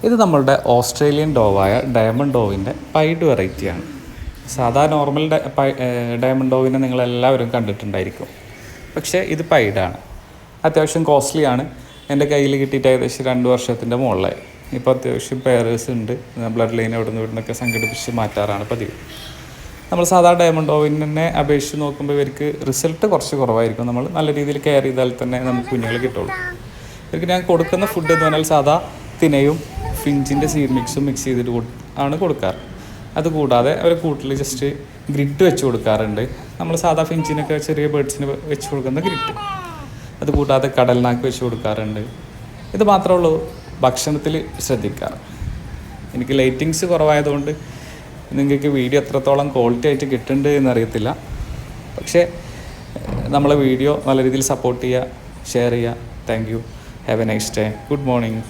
ഇത് നമ്മളുടെ Australian ഡോവായ diamond ഡോവിൻ്റെ pied വെറൈറ്റിയാണ്. സാധാ നോർമൽ ഡയമണ്ട് ഡോവിനെ നിങ്ങളെല്ലാവരും കണ്ടിട്ടുണ്ടായിരിക്കും. പക്ഷേ ഇത് പൈഡാണ്. അത്യാവശ്യം കോസ്റ്റ്ലിയാണ്. എൻ്റെ കയ്യിൽ കിട്ടിയിട്ട് ഏകദേശം 2 വർഷത്തിൻ്റെ മുകളിലായി. ഇപ്പോൾ അത്യാവശ്യം പെയറേഴ്സ് ഉണ്ട്. ബ്ലഡ് ലൈൻ അവിടെ നിന്ന് ഇവിടുന്നൊക്കെ സംഘടിപ്പിച്ച് മാറ്റാറാണ് പതിവ്. നമ്മൾ സാധാ ഡയമണ്ട് ഡോവിനെ അപേക്ഷിച്ച് നോക്കുമ്പോൾ ഇവർക്ക് റിസൾട്ട് കുറച്ച് കുറവായിരിക്കും. നമ്മൾ നല്ല രീതിയിൽ കെയർ ചെയ്താൽ തന്നെ നമുക്ക് കുഞ്ഞുങ്ങൾ കിട്ടുള്ളൂ. ഇവർക്ക് ഞാൻ കൊടുക്കുന്ന ഫുഡ് എന്ന് പറഞ്ഞാൽ സാധാ തിനയും ഫിഞ്ചിൻ്റെ സീഡ് മിക്സും മിക്സ് ചെയ്തിട്ട് ആണ് കൊടുക്കാറ്. അതുകൂടാതെ അവർ കൂട്ടിൽ ജസ്റ്റ് ഗ്രിഡ് വെച്ച് കൊടുക്കാറുണ്ട്. നമ്മൾ സാധാ ഫിഞ്ചിനൊക്കെ ചെറിയ ബേഡ്സിന് വെച്ച് കൊടുക്കുന്ന ഗ്രിഡ്. അതുകൂടാതെ കടൽനാക്ക് വെച്ച് കൊടുക്കാറുണ്ട്. ഇത് മാത്രമേ ഉള്ളൂ ഭക്ഷണത്തിൽ ശ്രദ്ധിക്കാറ്. എനിക്ക് ലൈറ്റിങ്സ് കുറവായതുകൊണ്ട് നിങ്ങൾക്ക് വീഡിയോ എത്രത്തോളം ക്വാളിറ്റി ആയിട്ട് കിട്ടുന്നുണ്ട് എന്നറിയത്തില്ല. പക്ഷേ നമ്മളെ വീഡിയോ നല്ല രീതിയിൽ സപ്പോർട്ട് ചെയ്യുക, ഷെയർ ചെയ്യുക. Thank you. Have A nice day. Good morning.